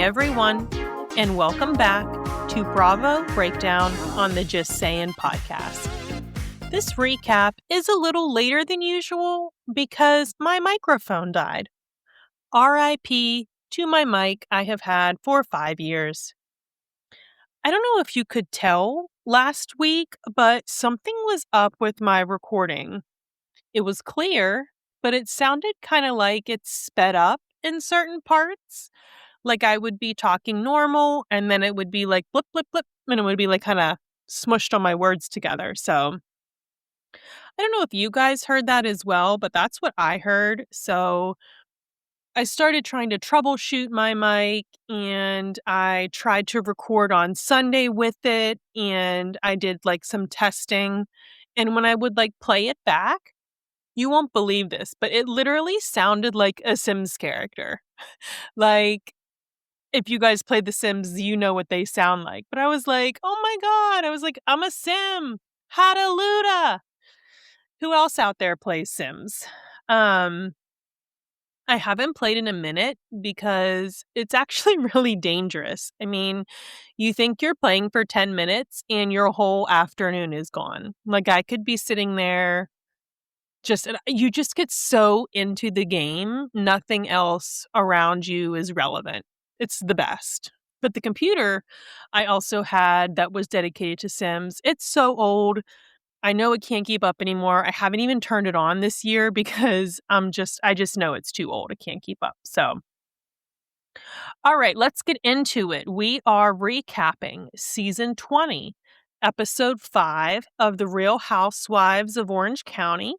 everyone, and welcome back to Bravo Breakdown on the Just Sayin' podcast. This recap is a little later than usual because my microphone died. RIP to my mic I have had for 5 years. I don't know if you could tell last week, but something was up with my recording. It was clear, but it sounded kind of like it's sped up in certain parts. Like I would be talking normal and then it would be like blip, blip, blip, and it would be like kind of smushed on my words together. So I don't know if you guys heard that as well, but that's what I heard. So I started trying to troubleshoot my mic and I tried to record on Sunday with it and I did like some testing. And when I would like play it back, you won't believe this, but it literally sounded like a Sims character. Like, if you guys play The Sims, you know what they sound like. But I was like, oh my God. I was like, I'm a Sim. Hallelujah. Who else out there plays Sims? I haven't played in a minute because it's actually really dangerous. I mean, you think you're playing for 10 minutes and your whole afternoon is gone. Like I could be sitting there you just get so into the game, nothing else around you is relevant. It's the best. But the computer I also had that was dedicated to Sims, it's so old. I know it can't keep up anymore. I haven't even turned it on this year because I just know it's too old. It can't keep up. So, all right, let's get into it. We are recapping season 20, episode 5 of The Real Housewives of Orange County.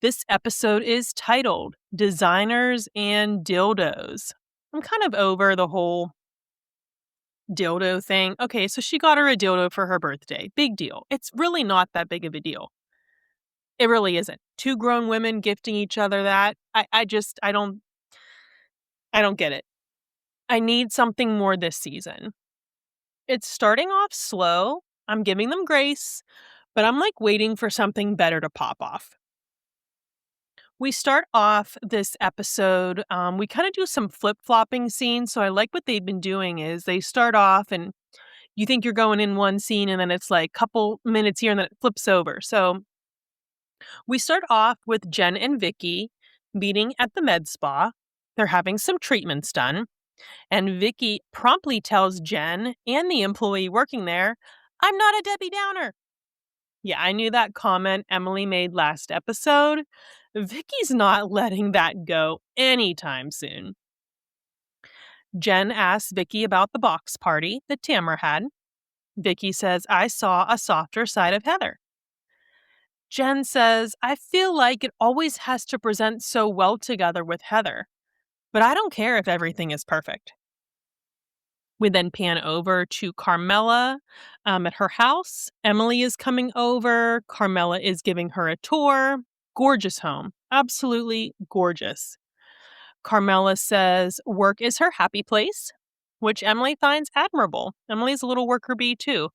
This episode is titled Designers and Dildos. I'm kind of over the whole dildo thing. Okay, so she got her a dildo for her birthday. Big deal. It's really not that big of a deal. It really isn't. 2 grown women gifting each other that. I don't get it. I need something more this season. It's starting off slow. I'm giving them grace, but I'm like waiting for something better to pop off. We start off this episode, we kind of do some flip-flopping scenes. So I like what they've been doing is they start off and you think you're going in one scene and then it's like a couple minutes here and then it flips over. So we start off with Jenn and Vicki meeting at the med spa. They're having some treatments done. And Vicki promptly tells Jenn and the employee working there, "I'm not a Debbie Downer." Yeah, I knew that comment Emily made last episode. Vicki's not letting that go anytime soon. Jenn asks Vicki about the box party that Tamara had. Vicki says, "I saw a softer side of Heather." Jenn says, "I feel like it always has to present so well together with Heather, but I don't care if everything is perfect." We then pan over to Carmella at her house. Emily is coming over. Carmella is giving her a tour. Gorgeous home. Absolutely gorgeous. Carmella says work is her happy place, which Emily finds admirable. Emily's a little worker bee too.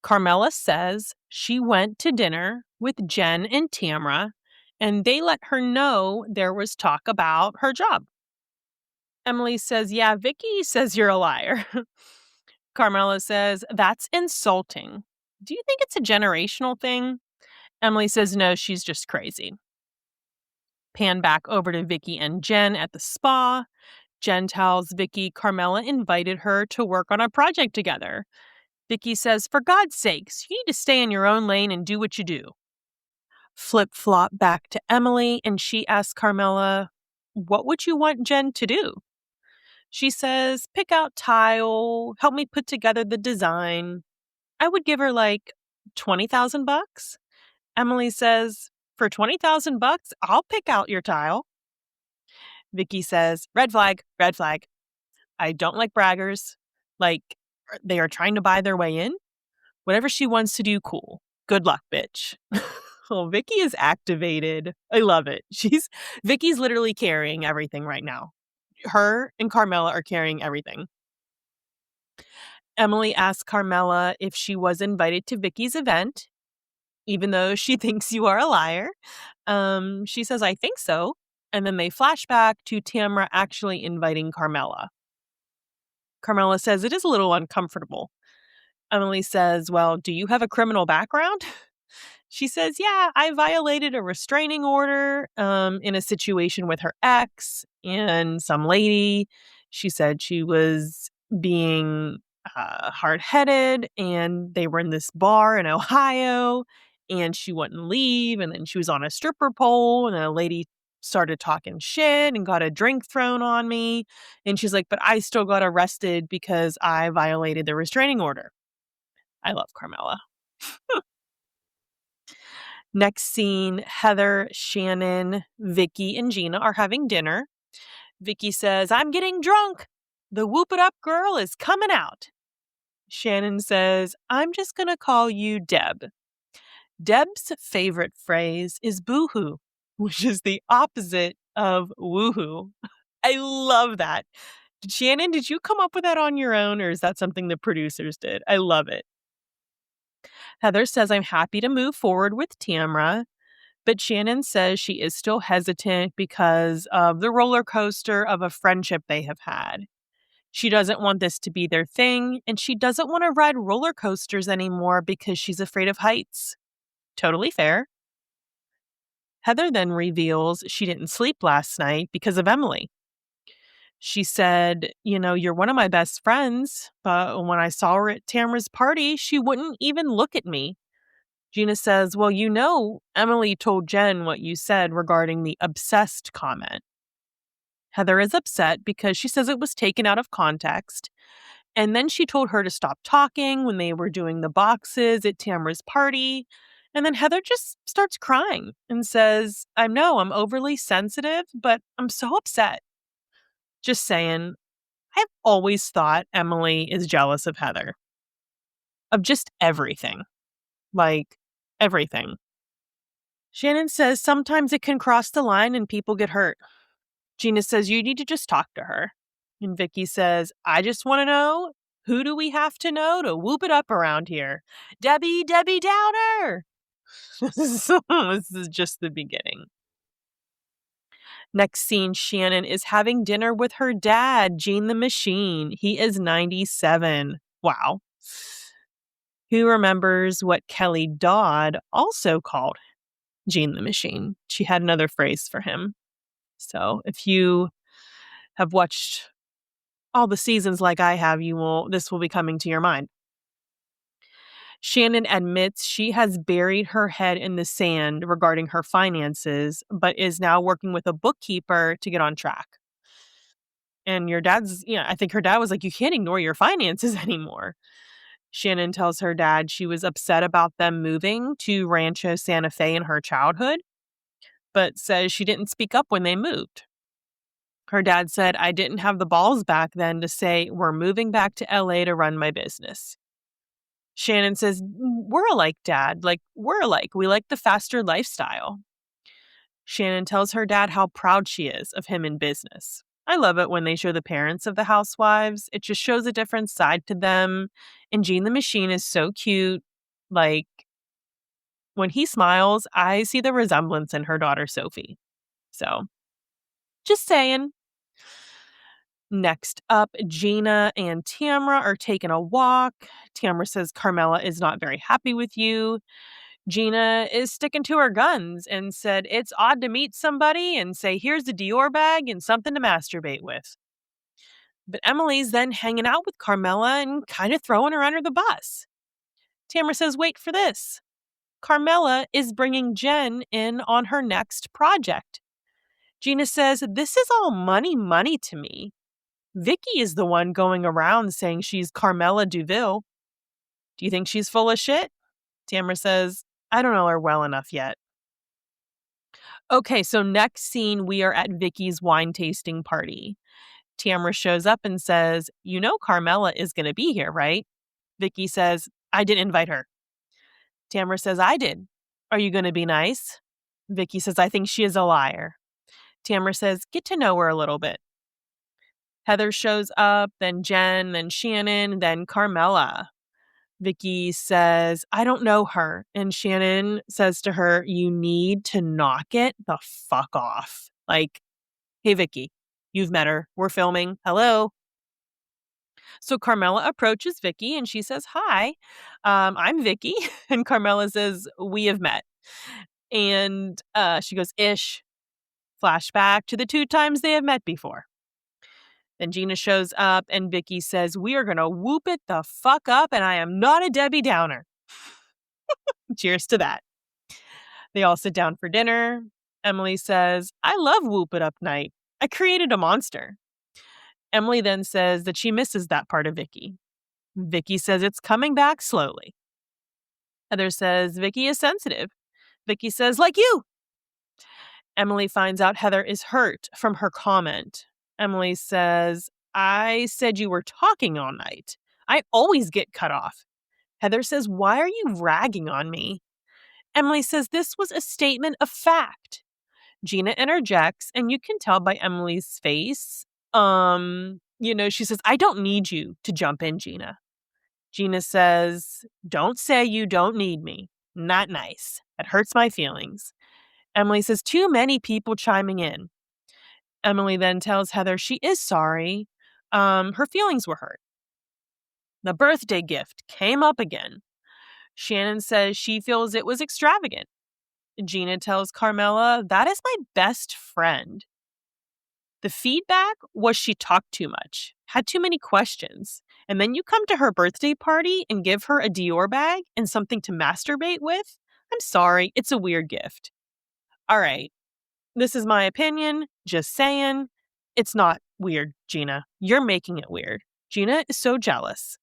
Carmella says she went to dinner with Jenn and Tamara, and they let her know there was talk about her job. Emily says, "Yeah, Vicki says you're a liar." Carmella says, "That's insulting. Do you think it's a generational thing?" Emily says, "No, she's just crazy." Pan back over to Vicki and Jenn at the spa. Jenn tells Vicki Carmella invited her to work on a project together. Vicki says, "For God's sakes, you need to stay in your own lane and do what you do." Flip-flop back to Emily, and she asks Carmella, "What would you want Jenn to do?" She says, "Pick out tile, help me put together the design." I would give her like $20,000. Emily says, "For $20,000, I'll pick out your tile." Vicki says, red flag. I don't like braggers. Like, they are trying to buy their way in. Whatever she wants to do, cool. Good luck, bitch. Oh, Vicki is activated. I love it. Vicki's literally carrying everything right now. Her and Carmella are carrying everything. Emily asks Carmella if she was invited to Vicki's event, even though she thinks you are a liar. She says, "I think so." And then they flash back to Tamara actually inviting Carmella. Carmella says it is a little uncomfortable. Emily says, well, do you have a criminal background? She says, yeah, I violated a restraining order in a situation with her ex and some lady. She said she was being hard-headed and they were in this bar in Ohio and she wouldn't leave. And then she was on a stripper pole and a lady started talking shit and got a drink thrown on me. And she's like, but I still got arrested because I violated the restraining order. I love Carmella. Next scene, Heather, Shannon, Vicki, and Gina are having dinner. Vicki says, I'm getting drunk. The whoop it up girl is coming out. Shannon says, I'm just going to call you Deb. Deb's favorite phrase is boohoo, which is the opposite of woohoo. I love that. Shannon, did you come up with that on your own or is that something the producers did? I love it. Heather says, I'm happy to move forward with Tamra. But Shannon says she is still hesitant because of the roller coaster of a friendship they have had. She doesn't want this to be their thing, and she doesn't want to ride roller coasters anymore because she's afraid of heights. Totally fair. Heather then reveals she didn't sleep last night because of Emily. She said, you're one of my best friends, but when I saw her at Tamara's party, she wouldn't even look at me. Gina says, well, Emily told Jenn what you said regarding the obsessed comment. Heather is upset because she says it was taken out of context. And then she told her to stop talking when they were doing the boxes at Tamara's party. And then Heather just starts crying and says, I know I'm overly sensitive, but I'm so upset. Just saying, I've always thought Emily is jealous of Heather. Of just everything. Like, everything. Shannon says sometimes it can cross the line and people get hurt. Gina says you need to just talk to her. And Vicki says, I just want to know, who do we have to know to whoop it up around here? Debbie Downer! This is just the beginning. Next scene, Shannon is having dinner with her dad, Gene the Machine. He is 97. Wow. Who remembers what Kelly Dodd also called Gene the Machine? She had another phrase for him. So if you have watched all the seasons like I have, this will be coming to your mind. Shannon admits she has buried her head in the sand regarding her finances, but is now working with a bookkeeper to get on track. And I think her dad was like, you can't ignore your finances anymore. Shannon tells her dad she was upset about them moving to Rancho Santa Fe in her childhood, but says she didn't speak up when they moved. Her dad said, I didn't have the balls back then to say, we're moving back to LA to run my business. Shannon says, we're alike, Dad. We're alike. We like the faster lifestyle. Shannon tells her dad how proud she is of him in business. I love it when they show the parents of the housewives. It just shows a different side to them. And Gene the Machine is so cute. When he smiles, I see the resemblance in her daughter, Sophie. So, just saying. Next up, Gina and Tamra are taking a walk. Tamra says Carmella is not very happy with you. Gina is sticking to her guns and said it's odd to meet somebody and say, here's a Dior bag and something to masturbate with. But Emily's then hanging out with Carmella and kind of throwing her under the bus. Tamra says, wait for this. Carmella is bringing Jenn in on her next project. Gina says, this is all money to me. Vicki is the one going around saying she's Carmella Duville. Do you think she's full of shit? Tamra says, I don't know her well enough yet. Okay, so next scene, we are at Vicki's wine tasting party. Tamra shows up and says, Carmella is going to be here, right? Vicki says, I didn't invite her. Tamra says, I did. Are you going to be nice? Vicki says, I think she is a liar. Tamra says, get to know her a little bit. Heather shows up, then Jenn, then Shannon, then Carmella. Vicki says, I don't know her. And Shannon says to her, you need to knock it the fuck off. Hey, Vicki, you've met her. We're filming. Hello. So Carmella approaches Vicki and she says, "Hi, I'm Vicki." And Carmella says, "We have met." And she goes, "Ish." Flashback to the 2 times they have met before. Then Gina shows up and Vicki says, "We are going to whoop it the fuck up and I am not a Debbie Downer." Cheers to that. They all sit down for dinner. Emily says, "I love Whoop It Up Night. I created a monster." Emily then says that she misses that part of Vicki. Vicki says it's coming back slowly. Heather says Vicki is sensitive. Vicki says, "Like you." Emily finds out Heather is hurt from her comment. Emily says, "I said you were talking all night. I always get cut off." Heather says, "Why are you ragging on me?" Emily says this was a statement of fact. Gina interjects, and you can tell by Emily's face. She says, "I don't need you to jump in, Gina." Gina says, "Don't say you don't need me. Not nice. It hurts my feelings." Emily says, "Too many people chiming in." Emily then tells Heather she is sorry. Her feelings were hurt. The birthday gift came up again. Shannon says she feels it was extravagant. Gina tells Carmella, "That is my best friend." The feedback was she talked too much, had too many questions. And then you come to her birthday party and give her a Dior bag and something to masturbate with? I'm sorry, it's a weird gift. All right, this is my opinion, just saying. It's not weird, Gina. You're making it weird. Gina is so jealous.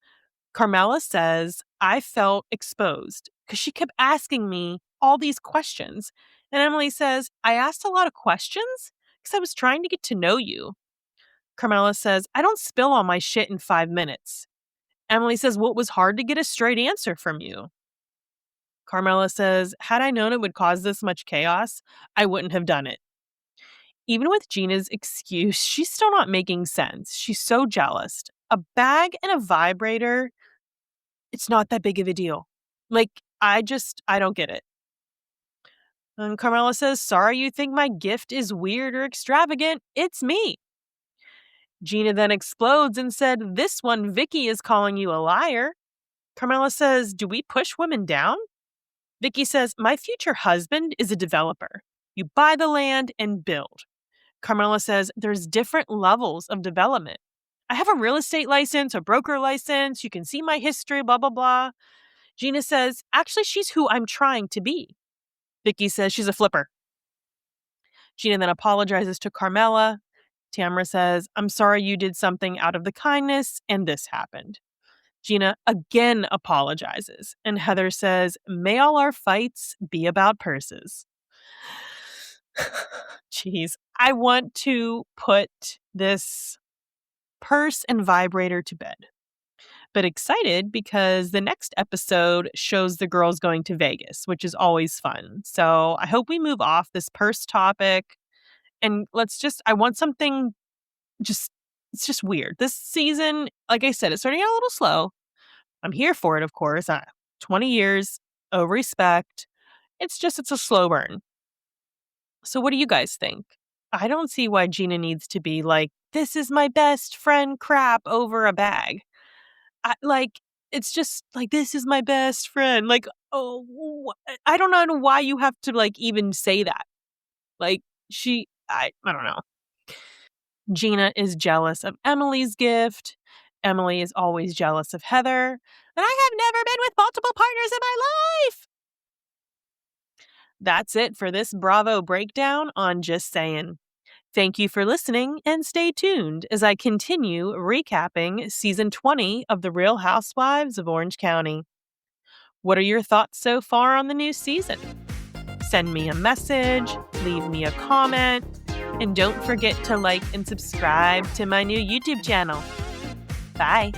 Carmella says, "I felt exposed because she kept asking me all these questions." And Emily says, "I asked a lot of questions because I was trying to get to know you." Carmella says, "I don't spill all my shit in 5 minutes." Emily says, "Well, it was hard to get a straight answer from you." Carmella says, "Had I known it would cause this much chaos, I wouldn't have done it." Even with Gina's excuse, she's still not making sense. She's so jealous. A bag and a vibrator, it's not that big of a deal. I don't get it. And Carmella says, "Sorry you think my gift is weird or extravagant. It's me." Gina then explodes and said, "This one, Vicki is calling you a liar." Carmella says, "Do we push women down?" Vicki says, "My future husband is a developer. You buy the land and build." Carmella says, "There's different levels of development. I have a real estate license, a broker license. You can see my history, blah, blah, blah." Gina says, "Actually, she's who I'm trying to be." Vicki says she's a flipper. Gina then apologizes to Carmella. Tamara says, "I'm sorry you did something out of the kindness and this happened." Gina again apologizes, and Heather says, "May all our fights be about purses." Jeez, I want to put this purse and vibrator to bed, but excited because the next episode shows the girls going to Vegas, which is always fun. So I hope we move off this purse topic and I want something it's just weird. This season, like I said, it's starting out a little slow. I'm here for it, of course. 20 years of respect. It's a slow burn. So what do you guys think? I don't see why Gina needs to be like, "This is my best friend" crap over a bag. It's just like, "This is my best friend." I don't know why you have to even say that. I don't know. Gina is jealous of Emily's gift. Emily is always jealous of Heather. And I have never been with multiple partners in my life. That's it for this Bravo breakdown on Just Saying. Thank you for listening and stay tuned as I continue recapping season 20 of The Real Housewives of Orange County. What are your thoughts so far on the new season? Send me a message, leave me a comment, and don't forget to like and subscribe to my new YouTube channel. Bye.